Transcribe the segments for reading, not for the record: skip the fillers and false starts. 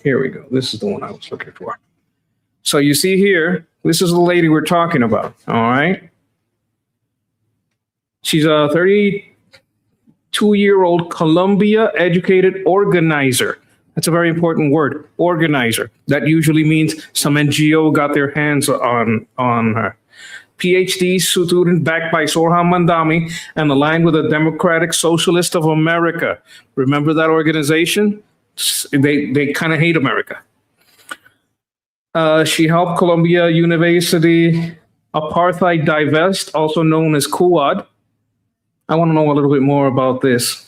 Here we go. This is the one I was looking for. So you see here, this is the lady we're talking about. All right. She's a 32-year-old Columbia educated organizer. That's a very important word, organizer. That usually means some NGO got their hands on her. PhD student backed by Sorhan Mandami and aligned with the Democratic Socialist of America. Remember that organization? They kind of hate America. She helped Columbia University apartheid divest, also known as Quad. I want to know a little bit more about this.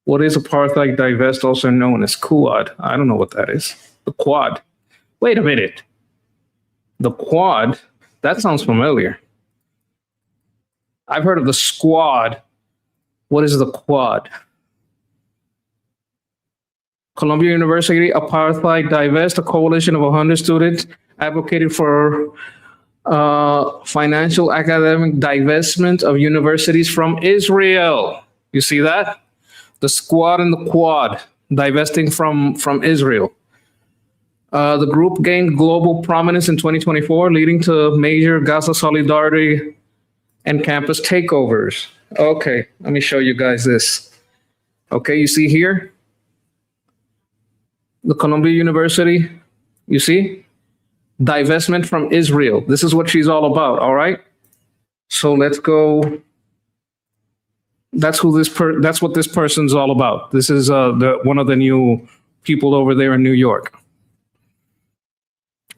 What is apartheid divest, also known as Quad? I don't know what that is. The Quad. Wait a minute. The Quad? That sounds familiar. I've heard of the Squad. What is the Quad? Columbia University apartheid divest, a coalition of 100 students advocated for financial academic divestment of universities from Israel. You see that? The Squad and the Quad divesting from Israel. The group gained global prominence in 2024, leading to major Gaza solidarity and campus takeovers. Okay, let me show you guys this. Okay, you see here? The Columbia University, you see? Divestment from Israel. This is what she's all about, all right? So let's go. That's that's what this person's all about. This is one of the new people over there in New York.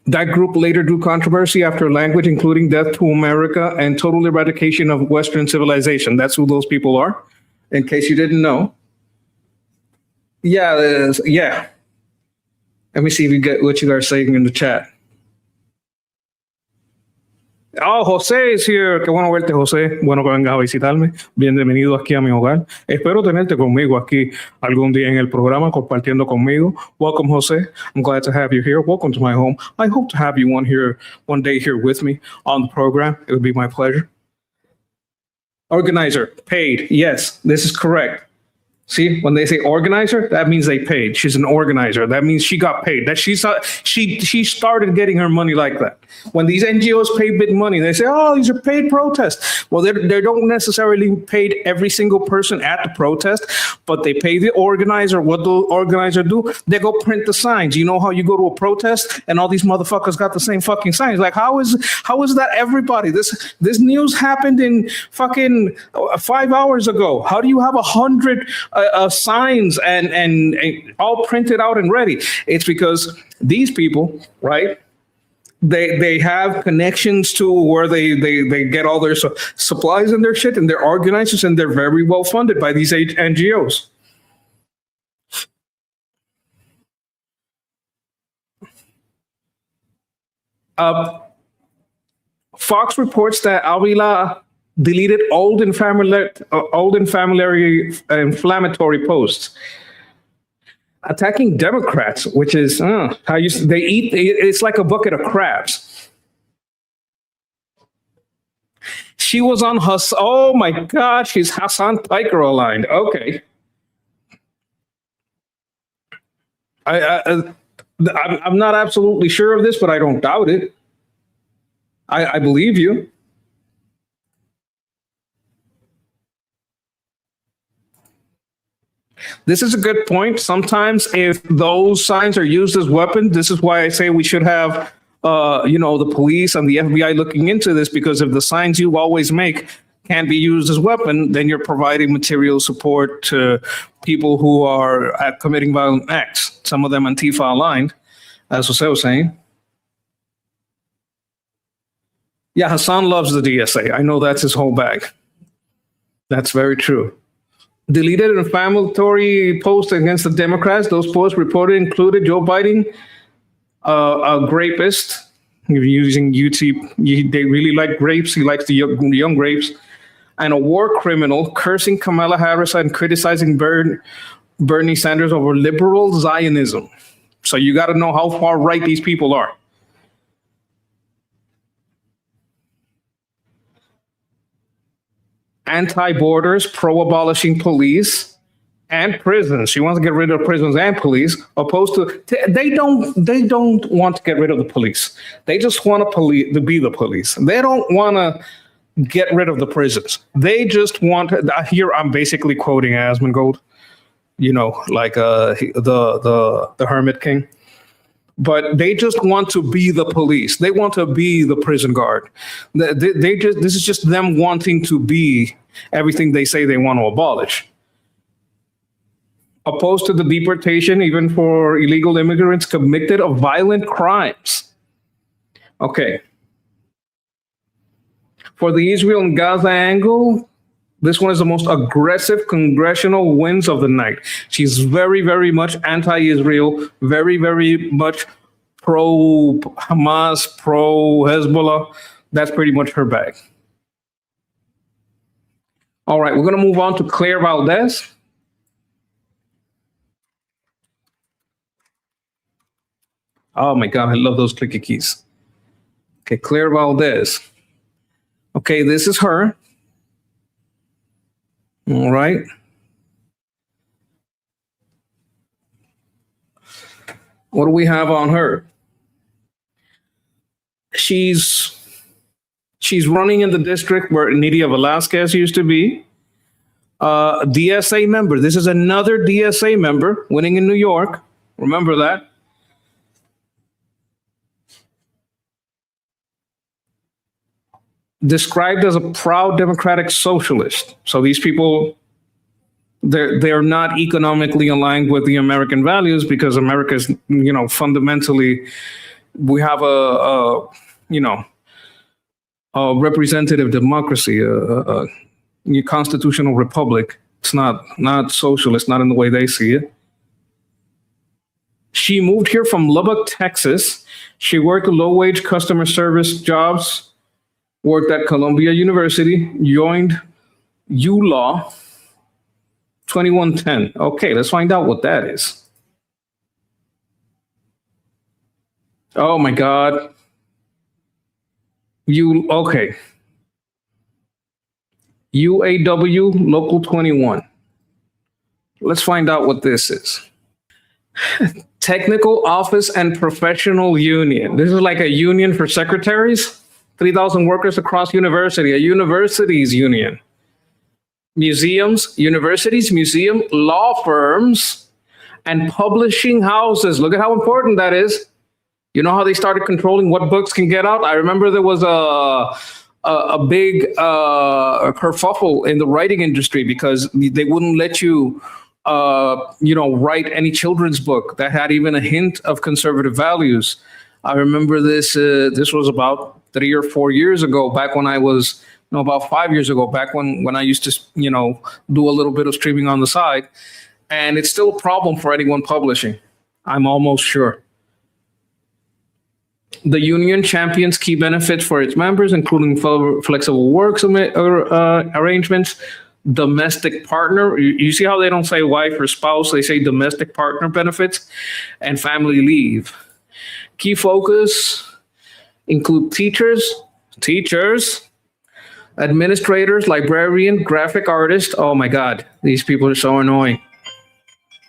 That group later drew controversy after language including death to America and total eradication of Western civilization. That's who those people are, in case you didn't know. Yeah. Let me see if you get what you guys are saying in the chat. Oh, José is here. Qué bueno verte, José. Bueno que vengas a visitarme. Bienvenido aquí a mi hogar. Espero tenerte conmigo aquí algún día en el programa, compartiendo conmigo. Welcome, José. I'm glad to have you here. Welcome to my home. I hope to have you one day here with me on the program. It would be my pleasure. Organizer, paid. Yes, this is correct. See, when they say organizer, that means they paid. She's an organizer. That means she got paid. That she started getting her money like that. When these NGOs pay big money, they say, "Oh, these are paid protests." Well, they don't necessarily pay every single person at the protest, but they pay the organizer. What the organizer do? They go print the signs. You know how you go to a protest and all these motherfuckers got the same fucking signs? Like, how is that everybody? This news happened in fucking 5 hours ago. How do you have 100? Signs and all printed out and ready? It's because these people, right? They have connections to where they get all their supplies and their shit, and they're organizers, and they're very well funded by these NGOs. Fox reports that Avila deleted old inflammatory posts attacking Democrats, which is how they eat. It's like a bucket of crabs. She was on Hassan. Oh my God, she's Hassan Piker aligned. Okay. I'm not absolutely sure of this, but I don't doubt it. I believe you. This is a good point. Sometimes if those signs are used as weapons, this is why I say we should have, the police and the FBI looking into this, because if the signs you always make can be used as weapon, then you're providing material support to people who are committing violent acts. Some of them Antifa aligned, as Jose was saying. Yeah, Hassan loves the DSA. I know that's his whole bag. That's very true. Deleted inflammatory posts against the Democrats. Those posts reported included Joe Biden, a rapist, using YouTube. They really like grapes. He likes the young grapes. And a war criminal cursing Kamala Harris and criticizing Bernie Sanders over liberal Zionism. So you got to know how far right these people are. Anti-borders, pro-abolishing police, and prisons. She wants to get rid of prisons and police. Opposed to they don't want to get rid of the police. They just want to be the police. They don't want to get rid of the prisons. They just want. Here I'm basically quoting Asmongold. Like the Hermit King. But they just want to be the police. They want to be the prison guard. This is just them wanting to be everything they say they want to abolish. Opposed to the deportation, even for illegal immigrants convicted of violent crimes. Okay. For the Israel and Gaza angle, this one is the most aggressive congressional wins of the night. She's very, very much anti-Israel, very, very much pro-Hamas, pro-Hezbollah. That's pretty much her bag. All right, we're going to move on to Claire Valdez. Oh my God, I love those clicky keys. Okay, Claire Valdez. Okay, this is her. All right. What do we have on her? She's running in the district where Nydia Velasquez used to be. DSA member. This is another DSA member winning in New York. Remember that. Described as a proud democratic socialist. So these people, they're not economically aligned with the American values because America's, fundamentally, we have a representative democracy, a constitutional republic. It's not socialist, not in the way they see it. She moved here from Lubbock, Texas. She worked low-wage customer service jobs. Worked at Columbia University, joined ULaw 2110. Okay, let's find out what that is. Oh my God. Okay. UAW Local 21. Let's find out what this is. Technical Office and Professional Union. This is like a union for secretaries. 3,000 workers across university, a universities union. Museums, universities, museum, law firms, and publishing houses. Look at how important that is. You know how they started controlling what books can get out? I remember there was a big kerfuffle in the writing industry because they wouldn't let you, write any children's book that had even a hint of conservative values. I remember this. This was about 3 or 4 years ago, back when I was, about 5 years ago, back when I used to, do a little bit of streaming on the side. And it's still a problem for anyone publishing, I'm almost sure. The union champions key benefits for its members, including flexible work arrangements, domestic partner. You see how they don't say wife or spouse, they say domestic partner benefits, and family leave. Key focus include teachers, administrators, librarian, graphic artists. Oh my God, these people are so annoying.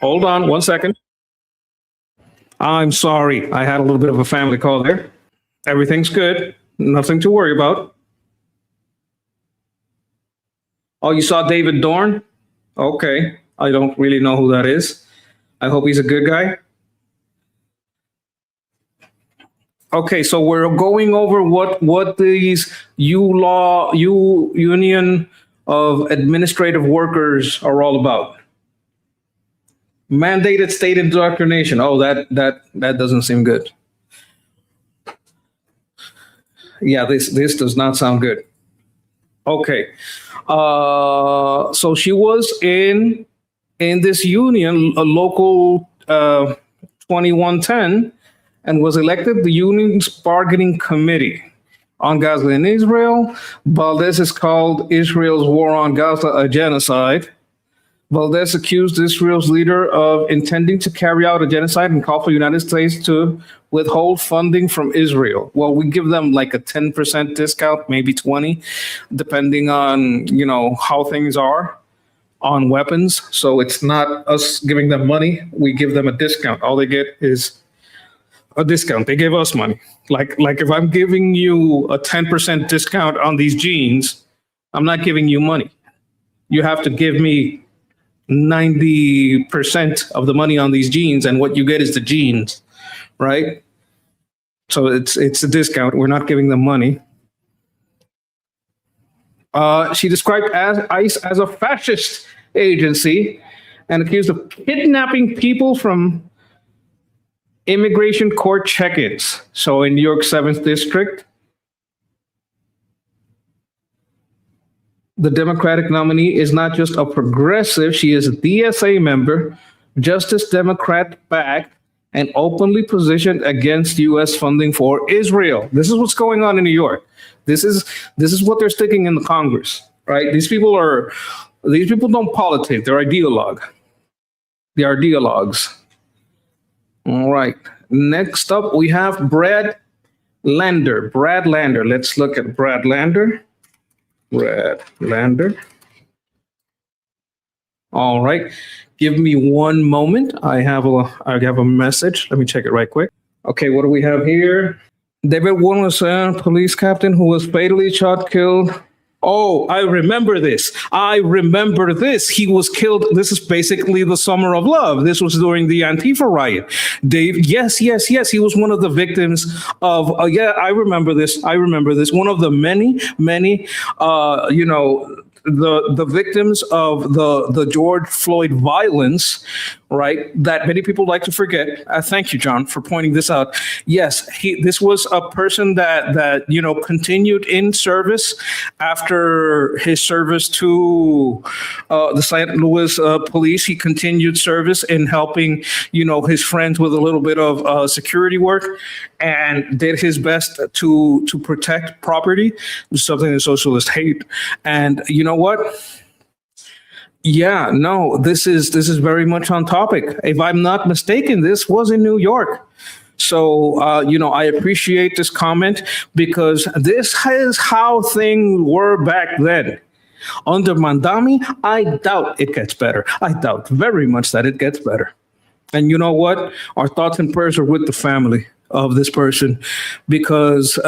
Hold on 1 second. I'm sorry, I had a little bit of a family call there. Everything's good, nothing to worry about. Oh, you saw David Dorn? Okay, I don't really know who that is. I hope he's a good guy. Okay, so we're going over what these Union of Administrative Workers are all about. Mandated state indoctrination. Oh, that doesn't seem good. Yeah, this does not sound good. Okay, so she was in this union, a local 2110. And was elected the union's bargaining committee on Gaza and Israel. Valdez is called Israel's war on Gaza a genocide. Valdez accused Israel's leader of intending to carry out a genocide and called for the United States to withhold funding from Israel. Well, we give them like a 10% discount, maybe 20, depending on, how things are. on weapons. So it's not us giving them money. We give them a discount. All they get is a discount. They give us money. Like if I'm giving you a 10% discount on these jeans, I'm not giving you money. You have to give me 90% of the money on these jeans, and what you get is the jeans, right? So it's a discount. We're not giving them money. She described ICE as a fascist agency and accused of kidnapping people from immigration court check-ins. So in New York 7th District, the Democratic nominee is not just a progressive, she is a DSA member, Justice Democrat-backed, and openly positioned against U.S. funding for Israel. This is what's going on in New York. This is what they're sticking in the Congress, right? These people don't politic. They're ideologue. They are ideologues. All right. Next up, we have Brad Lander. Brad Lander. Let's look at Brad Lander. Brad Lander. All right. Give me one moment. I have a message. Let me check it right quick. Okay, what do we have here? David Warren was a police captain who was fatally shot, killed. Oh, I remember this. He was killed. This is basically the Summer of Love. This was during the Antifa riot. Dave, yes. He was one of the victims of, I remember this. One of the many, the victims of the George Floyd violence, right? That many people like to forget. Thank you, John, for pointing this out. Yes, this was a person that continued in service after his service to the St. Louis police. He continued service in helping his friends with a little bit of security work, and did his best to protect property, something the socialists hate. And you know what? Yeah, no, this is very much on topic. If I'm not mistaken, this was in New York. So, I appreciate this comment because this is how things were back then. Under Mamdani, I doubt it gets better. I doubt very much that it gets better. And you know what? Our thoughts and prayers are with the family of this person, because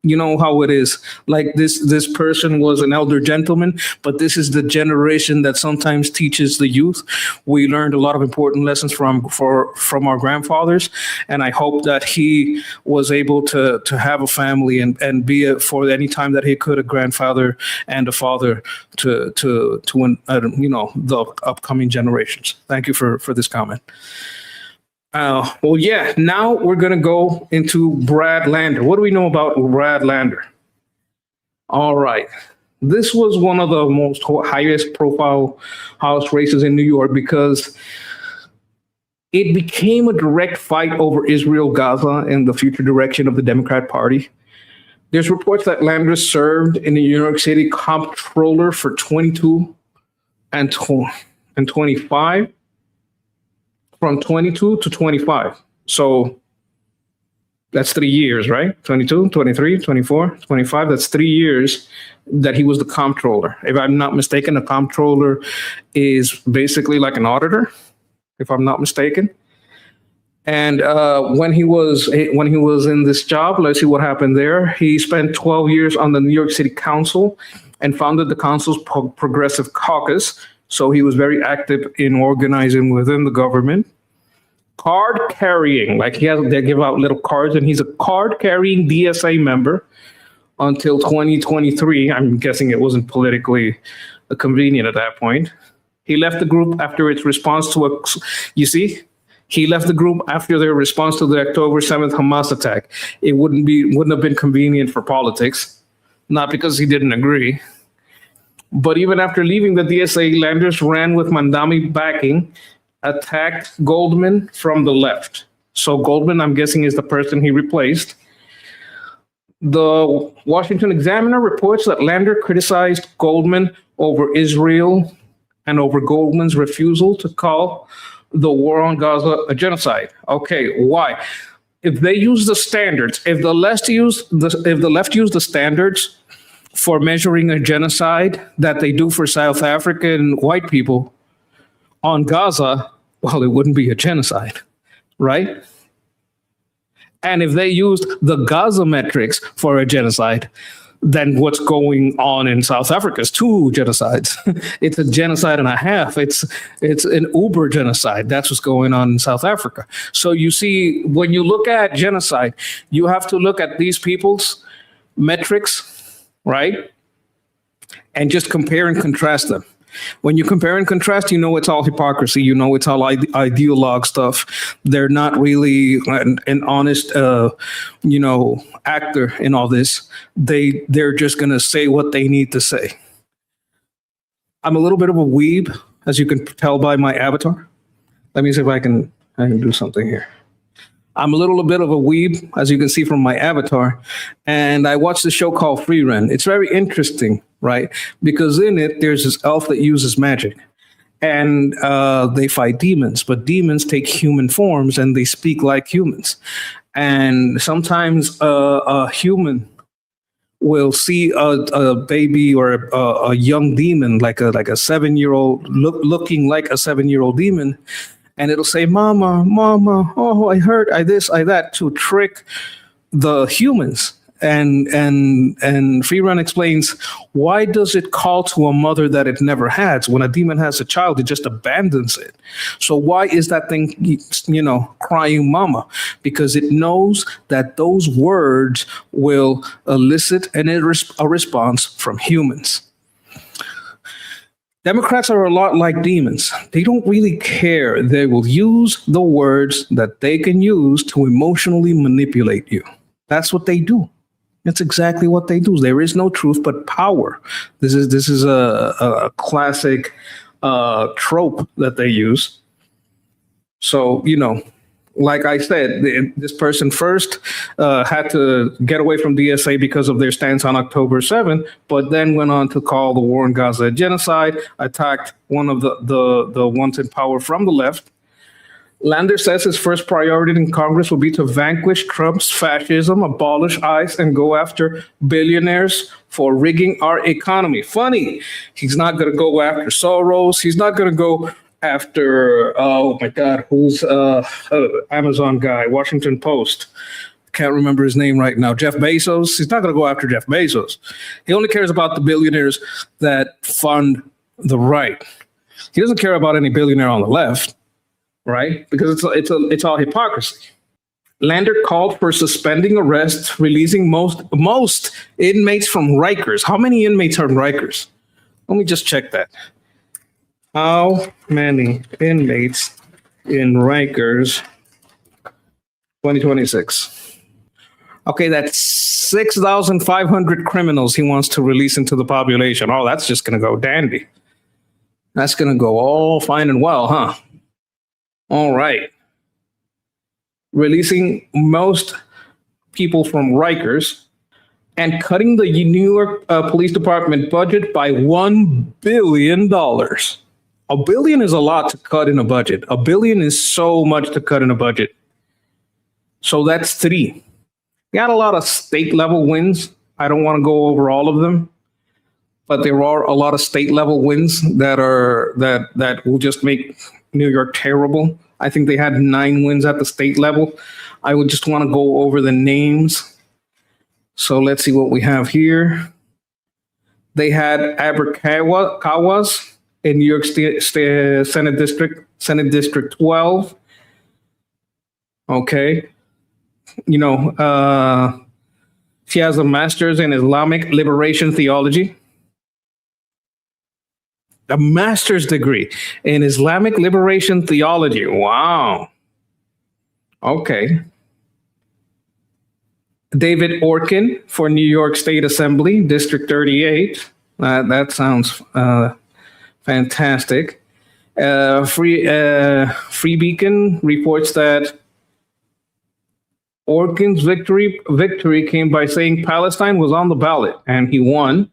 you know how it is. Like this person was an elder gentleman, but this is the generation that sometimes teaches the youth. We learned a lot of important lessons from our grandfathers, and I hope that he was able to have a family and be for any time that he could a grandfather and a father to the upcoming generations. Thank you for this comment. Now we're going to go into Brad Lander. What do we know about Brad Lander? All right. This was one of the most highest profile House races in New York because it became a direct fight over Israel, Gaza, and the future direction of the Democrat Party. There's reports that Lander served in the New York City comptroller for 22 and 25. From 22 to 25. So that's 3 years, right? 22, 23, 24, 25. That's 3 years that he was the comptroller. If I'm not mistaken, a comptroller is basically like an auditor, if I'm not mistaken. And when he was in this job, let's see what happened there. He spent 12 years on the New York City Council and founded the council's Progressive Caucus. So he was very active in organizing within the government. Card carrying, they give out little cards, and he's a card carrying DSA member until 2023. I'm guessing it wasn't politically convenient at that point. He left the group after its response to he left the group after their response to the October 7th Hamas attack. It wouldn't have been convenient for politics, not because he didn't agree. But even after leaving the DSA, Landers ran with Mamdani backing, attacked Goldman from the left. So Goldman, I'm guessing, is the person he replaced. The Washington Examiner reports that Lander criticized Goldman over Israel and over Goldman's refusal to call the war on Gaza a genocide. Okay, why? If they use the standards, if the left use the standards for measuring a genocide that they do for South African white people on Gaza, well, it wouldn't be a genocide, right? And if they used the Gaza metrics for a genocide, then what's going on in South Africa is two genocides. It's a genocide and a half. It's an uber genocide. That's what's going on in South Africa. So you see, when you look at genocide, you have to look at these people's metrics, right? And just compare and contrast them. When you compare and contrast, you know it's all hypocrisy. You know it's all ideologue stuff. They're not really an honest, actor in all this. They're just gonna say what they need to say. I'm a little bit of a weeb, as you can tell by my avatar. Let me see if I can do something here. I'm a little bit of a weeb, as you can see from my avatar, and I watched a show called Freerun. It's very interesting, right? Because in it, there's this elf that uses magic, and they fight demons, but demons take human forms and they speak like humans. And sometimes a human will see a baby or a young demon, like a 7-year-old, looking like a 7-year-old demon, and it'll say, "Mama, mama, oh, I hurt, I this, I that," to trick the humans. And Freerun explains, why does it call to a mother that it never had? When a demon has a child, it just abandons it. So why is that thing, crying mama? Because it knows that those words will elicit a response from humans. Democrats are a lot like demons. They don't really care. They will use the words that they can use to emotionally manipulate you. That's what they do. That's exactly what they do. There is no truth but power. This is a classic trope that they use. So, like I said, this person first had to get away from DSA because of their stance on October 7th, but then went on to call the war in Gaza a genocide, attacked one of the ones in power from the left. Lander says his first priority in Congress will be to vanquish Trump's fascism, abolish ICE, and go after billionaires for rigging our economy. Funny, he's not going to go after Soros. He's not going to go after, oh my God, who's Amazon guy, Washington Post. Can't remember his name right now. Jeff Bezos. He's not going to go after Jeff Bezos. He only cares about the billionaires that fund the right. He doesn't care about any billionaire on the left. Right? Because it's all hypocrisy. Lander called for suspending arrests, releasing most inmates from Rikers. How many inmates are in Rikers? Let me just check that. How many inmates in Rikers 2026? Okay, that's 6,500 criminals he wants to release into the population. Oh, that's just going to go dandy. That's going to go all fine and well, huh? All right. Releasing most people from Rikers and cutting the New York Police Department budget by $1 billion. $1 billion is a lot to cut in a budget. $1 billion is so much to cut in a budget. So that's 3. Got a lot of state level wins. I don't want to go over all of them, but there are a lot of state level wins that will just make New York terrible. I think they had 9 wins at the state level. I would just want to go over the names. So let's see what we have here. They had Abercawas in New York State Senate District 12. Okay. She has a master's in Islamic liberation theology. A master's degree in Islamic liberation theology. Wow. Okay. David Orkin for New York State Assembly, District 38. That sounds fantastic. Free Beacon reports that Orkin's victory came by saying Palestine was on the ballot, and he won.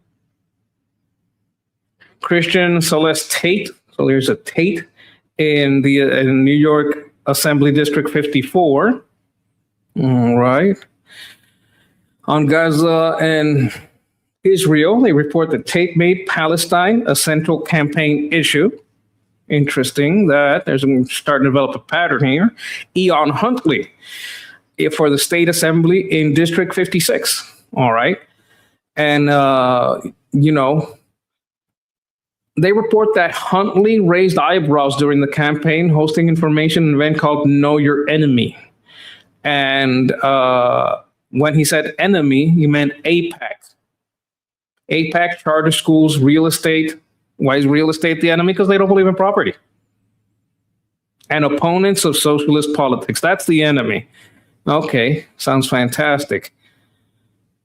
Christian Celeste Tate, so there's a Tate in New York Assembly District 54. All right. On Gaza and Israel, they report that Tate made Palestine a central campaign issue. Interesting that there's starting to develop a pattern here. Eon Huntley for the state assembly in District 56. All right. And, they report that Huntley raised eyebrows during the campaign, hosting information event called Know Your Enemy. And when he said enemy, he meant APAC. APAC, charter schools, real estate. Why is real estate the enemy? Because they don't believe in property. And opponents of socialist politics. That's the enemy. Okay, sounds fantastic.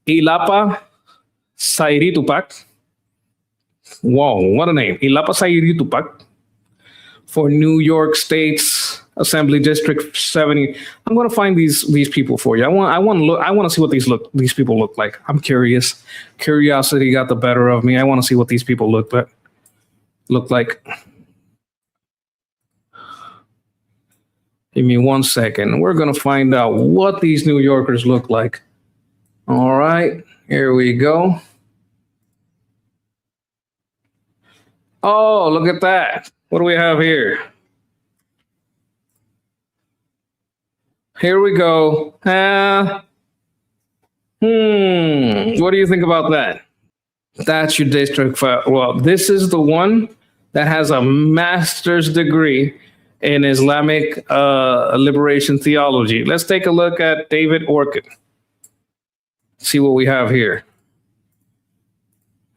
Ilapa Sairi Tupac. Whoa, what a name. Ilapa Sairi Tupac for New York State's Assembly District 70. I'm going to find these people for you. I want to see what these people look like. I'm curious. Curiosity got the better of me. I want to see what these people look like. Give me 1 second. We're going to find out what these New Yorkers look like. All right, here we go. Oh, look at that. What do we have here? Here we go. What do you think about that? That's your district. Well, this is the one that has a master's degree in Islamic liberation theology. Let's take a look at David Orkin. See what we have here.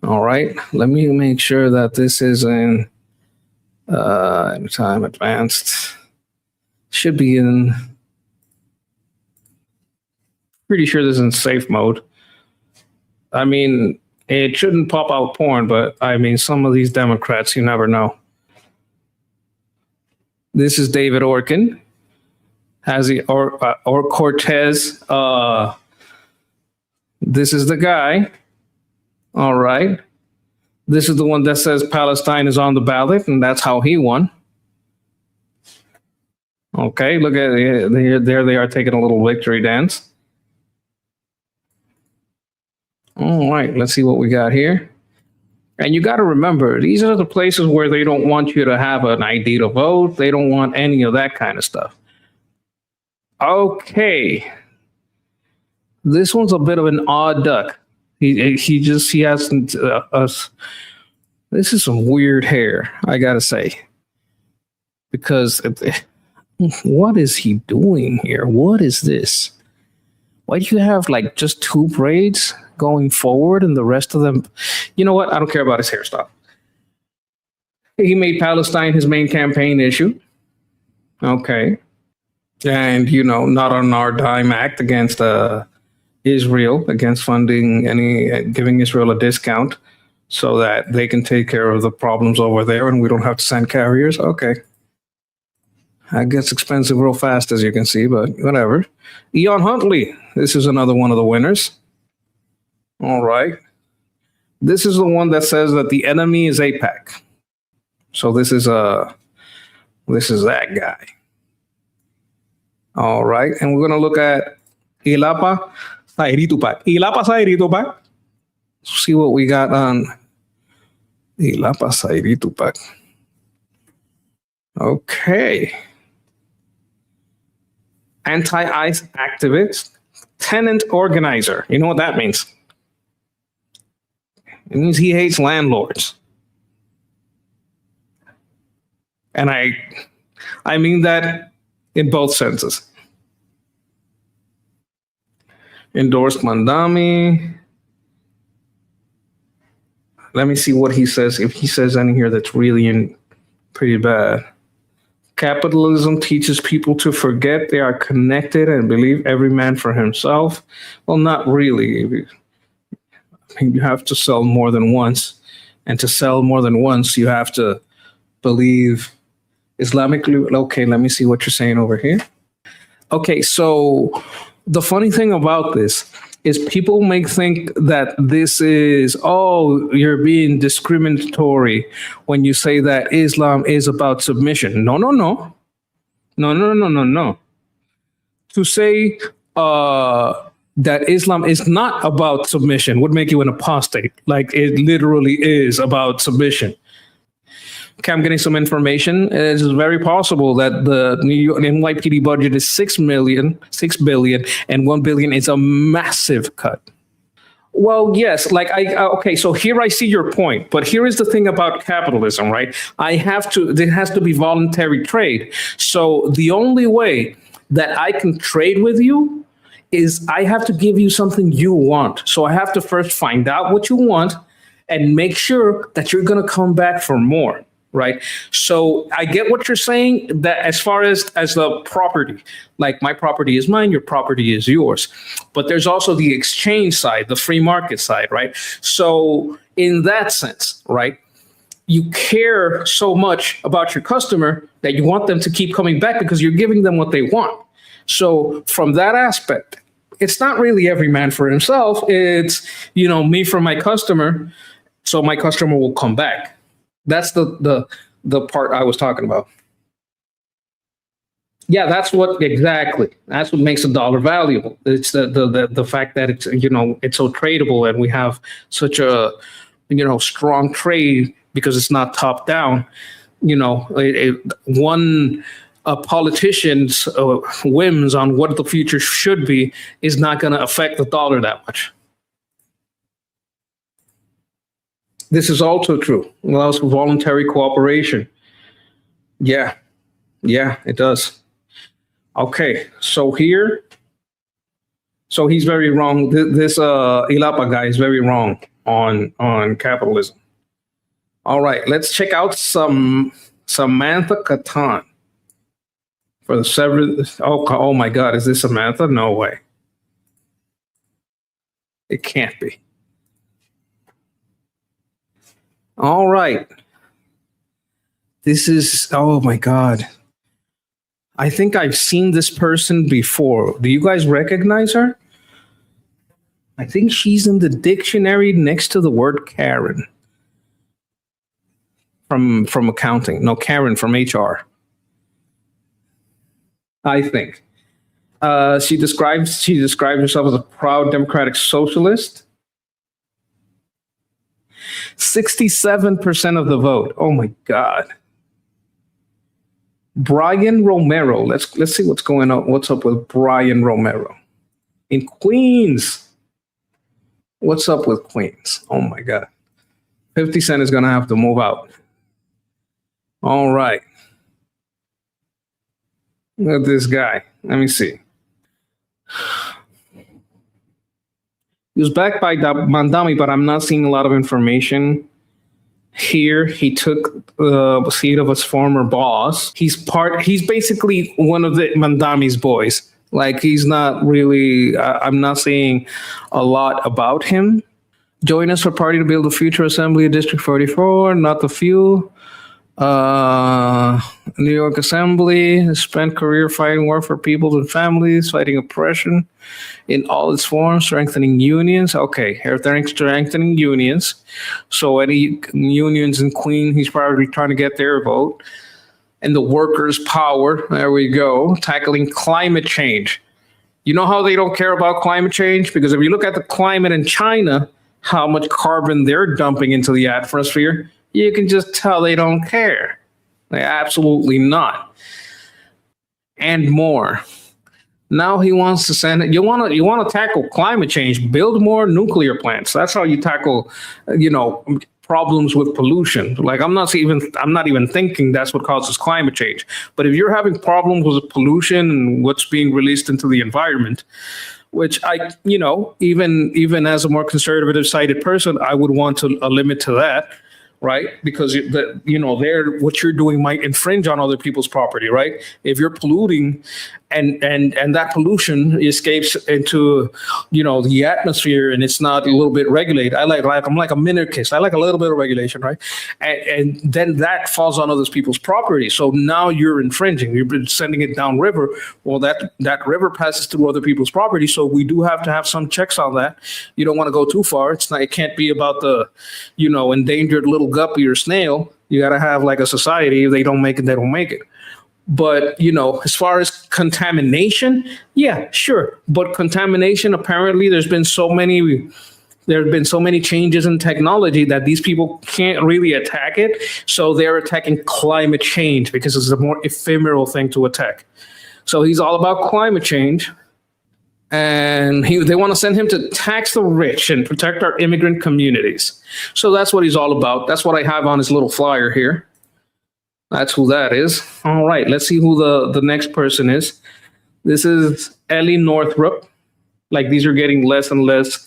All right, let me make sure that this is in time advanced. Should be in, pretty sure this is in safe mode. I mean, it shouldn't pop out porn, but I mean, some of these Democrats, you never know. This is David Orkin, or Cortez. This is the guy. All right. This is the one that says Palestine is on the ballot, and that's how he won. Okay, look at it. There they are taking a little victory dance. All right, let's see what we got here. And you got to remember, these are the places where they don't want you to have an ID to vote. They don't want any of that kind of stuff. Okay. This one's a bit of an odd duck. He has this is some weird hair, I gotta say, because what is he doing here? What is this? Why do you have like just 2 braids going forward and the rest of them? You know what? I don't care about his hairstyle. He made Palestine his main campaign issue. Okay. And, not on our dime act against Israel, against funding giving Israel a discount so that they can take care of the problems over there and we don't have to send carriers. Okay. That gets expensive real fast, as you can see, but whatever. Eon Huntley, this is another one of the winners. All right. This is the one that says that the enemy is AIPAC. So this is that guy. All right. And we're going to look at Ilapa Sairi Tupac. Ilapa Sairi Tupac. See what we got on Ilapa Sairi Tupac. Okay. Anti-ICE activist, tenant organizer. You know what that means? It means he hates landlords. And I mean that in both senses. Endorsed Mandami. Let me see what he says. If he says anything here that's really pretty bad. Capitalism teaches people to forget they are connected and believe every man for himself. Well, not really. I mean, you have to sell more than once. And to sell more than once, you have to believe Islamically. Okay, let me see what you're saying over here. Okay, so the funny thing about this is people may think that this is, you're being discriminatory when you say that Islam is about submission. No. To say that Islam is not about submission would make you an apostate. Like it literally is about submission. Okay, I'm getting some information. It's very possible that the New York NYPD budget is 6 billion, and 1 billion is a massive cut. Well, yes, like okay, so here I see your point, but here is the thing about capitalism, right? There has to be voluntary trade. So the only way that I can trade with you is I have to give you something you want. So I have to first find out what you want and make sure that you're going to come back for more. Right. So I get what you're saying, that as far as the property, like my property is mine, your property is yours. But there's also the exchange side, the free market side. Right. So in that sense, right, you care so much about your customer that you want them to keep coming back because you're giving them what they want. So from that aspect, it's not really every man for himself. It's, me for my customer. So my customer will come back. That's the part I was talking about. Yeah, that's what makes a dollar valuable. It's the fact that it's it's so tradable, and we have such a strong trade because it's not top down. A politician's whims on what the future should be is not going to affect the dollar that much. This is also true. It allows for voluntary cooperation. Yeah, it does. Okay, so he's very wrong. This Ilapa guy is very wrong on capitalism. All right, let's check out some Samantha Catan for the seventh. Oh my God, is this Samantha? No way. It can't be. All right. This is, oh my God. I think I've seen this person before. Do you guys recognize her? I think she's in the dictionary next to the word Karen. From accounting. No, Karen from HR. I think. She describes herself as a proud democratic socialist. 67% of the vote. Oh my God. Brian Romero. Let's see what's going on. What's up with Brian Romero in Queens? What's up with Queens? Oh my God. 50 Cent is gonna have to move out. All right. Look at this guy. Let me see. He was backed by Mandami, but I'm not seeing a lot of information here. He took the seat of his former boss. He's basically one of the Mandami's boys. Like he's not really, I'm not seeing a lot about him. Join us for Party to Build the Future Assembly of District 44, not the few. New York Assembly, spent career fighting war for people and families, fighting oppression in all its forms, strengthening unions. Okay, they're strengthening unions. So any unions in Queen, he's probably trying to get their vote. And the workers' power, there we go, tackling climate change. You know how they don't care about climate change? Because if you look at the climate in China, how much carbon they're dumping into the atmosphere, you can just tell they don't care. They absolutely not. And more. Now he wants to send it. You want to tackle climate change, build more nuclear plants. That's how you tackle, problems with pollution. Like I'm not even thinking that's what causes climate change. But if you're having problems with pollution and what's being released into the environment, which even as a more conservative sided person, I would want a limit to that. Right, because what you're doing might infringe on other people's property. Right, if you're polluting, and that pollution escapes into the atmosphere, and it's not a little bit regulated. I'm like a minarchist. I like a little bit of regulation, right? And then that falls on other people's property. So now you're infringing. You're sending it downriver. Well, that river passes through other people's property. So we do have to have some checks on that. You don't want to go too far. It can't be about the endangered little guppy or snail. You got to have like a society. If they don't make it, they don't make it. But, as far as contamination, yeah, sure. But contamination, apparently, there have been so many changes in technology that these people can't really attack it. So they're attacking climate change because it's a more ephemeral thing to attack. So he's all about climate change. And they want to send him to tax the rich and protect our immigrant communities. So that's what he's all about. That's what I have on his little flyer here. That's who that is. All right, let's see who the next person is. This is Ellie Northrup. Like, these are getting less and less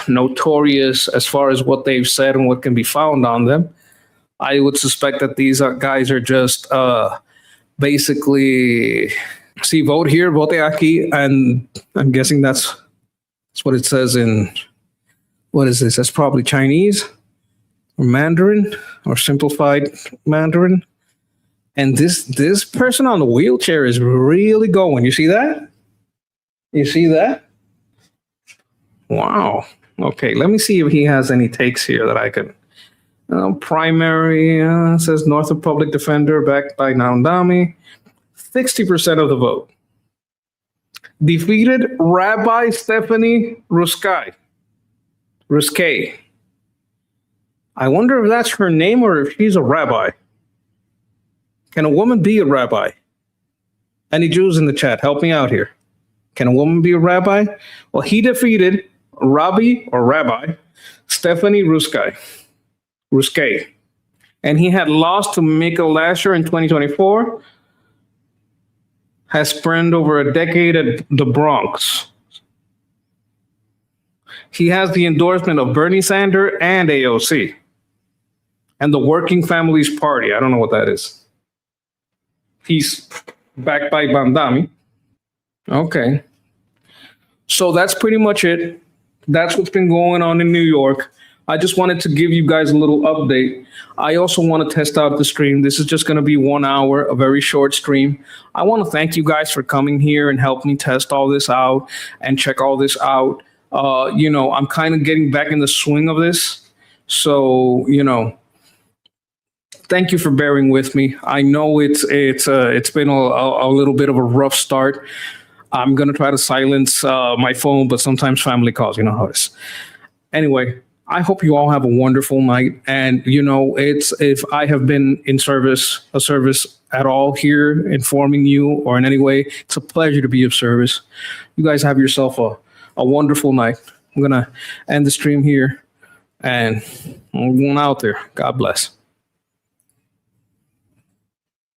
notorious as far as what they've said and what can be found on them. I would suspect that these guys are just basically, see, vote here, vote aquí, and I'm guessing that's what it says in, what is this? That's probably Chinese or Mandarin or simplified Mandarin. And this person on the wheelchair is really going. You see that? You see that? Wow. Okay, let me see if he has any takes here that I can. Primary says Northrup Public Defender backed by Naundami. 60% of the vote. Defeated Rabbi Stephanie Ruskay. I wonder if that's her name or if she's a rabbi. Can a woman be a rabbi? Any Jews in the chat, help me out here. Can a woman be a rabbi? Well, he defeated Rabbi Stephanie Ruskay. And he had lost to Mika Lasher in 2024. Has spent over a decade at the Bronx. He has the endorsement of Bernie Sanders and AOC. And the Working Families Party. I don't know what that is. He's backed by Bandami. Okay. So that's pretty much it. That's what's been going on in New York. I just wanted to give you guys a little update. I also want to test out the stream. This is just going to be 1 hour, a very short stream. I want to thank you guys for coming here and help me test all this out and check all this out. I'm kind of getting back in the swing of this. So, thank you for bearing with me. I know it's been a little bit of a rough start. I'm going to try to silence my phone, but sometimes family calls, you know how it is. Anyway, I hope you all have a wonderful night. And, if I have been a service at all here, informing you or in any way, it's a pleasure to be of service. You guys have yourself a wonderful night. I'm going to end the stream here and I'm going out there. God bless.